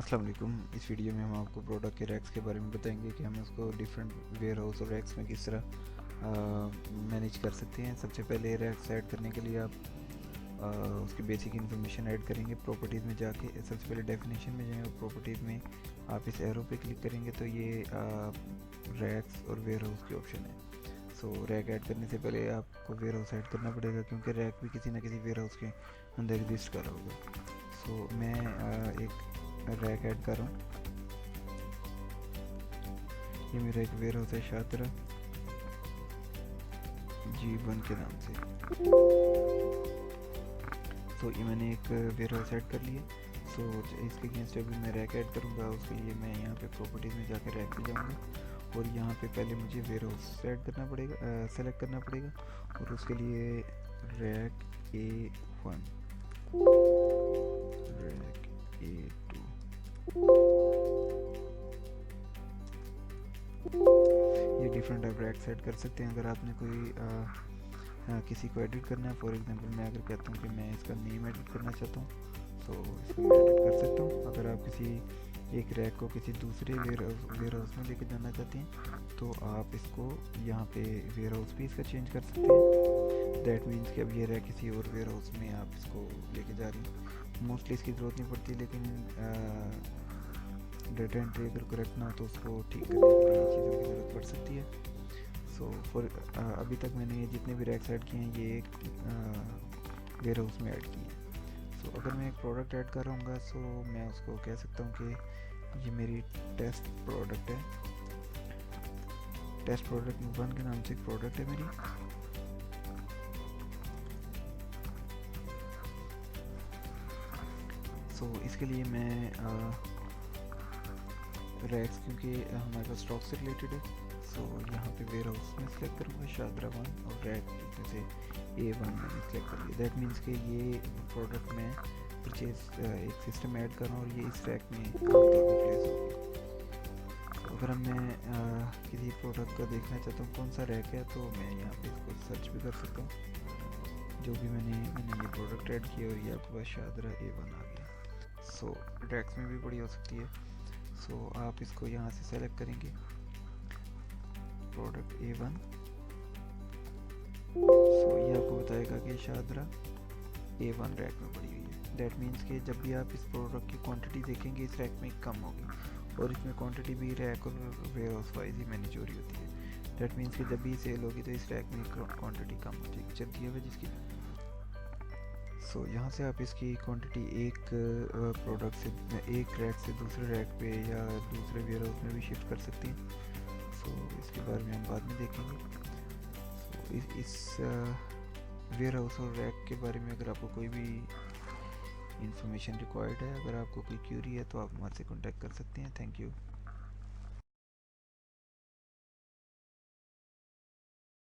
अस्सलाम वालेकुम। इस वीडियो में हम आपको प्रोडक्ट के रैक्स के बारे में बताएंगे कि हम उसको डिफरेंट वेयर हाउस और रैक्स में किस तरह मैनेज कर सकते हैं। सबसे पहले रैक्स ऐड करने के लिए आप उसकी बेसिक इन्फॉर्मेशन ऐड करेंगे। प्रॉपर्टीज़ में जाके सबसे पहले डेफिनेशन में जाएंगे और प्रॉपर्टीज़ में आप इस एरो पे क्लिक करेंगे तो ये रैक्स और वेयर हाउस की ऑप्शन है। सो रैक ऐड करने से पहले आपको वेयर हाउस ऐड करना पड़ेगा, क्योंकि रैक भी किसी ना किसी वेयर हाउस के अंदर एग्जिस्ट कर रहा होगा। सो मैं एक रैक ऐड कर रहा हूँ। ये मेरा एक वेयर हाउस है शादरा G1 के नाम से। तो ये मैंने एक वेयर हाउस ऐड कर लिया। सो इसके अगेंस्ट अभी मैं रैक ऐड करूँगा, उसके लिए मैं यहाँ पे प्रॉपर्टीज़ में जाकर रैक पे जाऊँगा और यहाँ पे पहले मुझे वेयर हाउस ऐड करना पड़ेगा, सेलेक्ट करना पड़ेगा और उसके लिए रैक A1, रैक A2, ये डिफरेंट आप रैक सेट कर सकते हैं। अगर आपने कोई किसी को एडिट करना है, फॉर एग्जांपल मैं अगर कहता हूँ कि मैं इसका नेम एडिट करना चाहता हूँ तो इसको मैं एडिट कर सकता हूँ। अगर आप किसी एक रैक को किसी दूसरे वेयर हाउस में लेके जाना चाहते हैं तो आप इसको यहाँ पे वेयर हाउस भी इसका चेंज कर सकते हैं। दैट मीन्स कि अब ये रैक किसी और वेयर हाउस में आप इसको लेके जा रही हैं। मोस्टली इसकी ज़रूरत नहीं पड़ती, लेकिन डेटा एंट्री अगर करेक्ट ना हो तो उसको ठीक करने के लिए चीज़ों की ज़रूरत पड़ सकती है। सो अभी तक मैंने जितने भी रैक्स ऐड किए हैं ये एक वेयर हाउस में ऐड किए हैं। सो अगर मैं एक प्रोडक्ट ऐड कर रहा हूँ सो मैं उसको कह सकता हूँ कि ये मेरी टेस्ट प्रोडक्ट है। टेस्ट प्रोडक्ट 1 के नाम से एक प्रोडक्ट है मेरी। सो इसके लिए मैं रैक्स, क्योंकि हमारे पास स्टॉक से रिलेटेड है, सो यहाँ पे वेयर हाउस में सिलेक्ट करूँगा शादरा 1 और रैक जैसे A1 मैंने सिलेक्ट कर लिया। दैट मीन्स कि ये प्रोडक्ट में परचेज एक सिस्टम ऐड कर रहा हूँ और ये इस रैक में आमतौर पर प्लेस होगी। अगर मैं किसी प्रोडक्ट का देखना चाहता हूँ कौन सा रैक है तो मैं यहाँ पे इसको सर्च भी कर सकता हूँ। जो भी मैंने ये प्रोडक्ट ऐड किया और ये आपके पास शादरा A1 आ गया। सो रैक्स में भी बड़ी हो सकती है। सो आप इसको यहाँ से सेलेक्ट करेंगे प्रोडक्ट A1। सो ये आपको बताएगा कि शादरा A1 रैक में पड़ी हुई है। दैट मीन्स कि जब भी आप इस प्रोडक्ट की क्वांटिटी देखेंगे इस रैक में कम होगी, और इसमें क्वांटिटी भी रैक और वेयर हाउस वाइज ही मैनेज हो रही होती है। दैट मीन्स कि जब भी सेल होगी तो इस रैक में क्वांटिटी कम हो जाएगी। चलती है जिसकी सो यहाँ से आप इसकी क्वांटिटी एक प्रोडक्ट से एक रैक से दूसरे रैक पे या दूसरे वेयर हाउस में भी शिफ्ट कर सकते हैं। सो इसके बारे में हम बाद में देखेंगे। सो इस वेयर हाउस और रैक के बारे में अगर आपको कोई भी इंफॉर्मेशन रिक्वायर्ड है, अगर आपको कोई क्यूरी है तो आप हमारे से कॉन्टैक्ट कर सकते हैं। Thank you.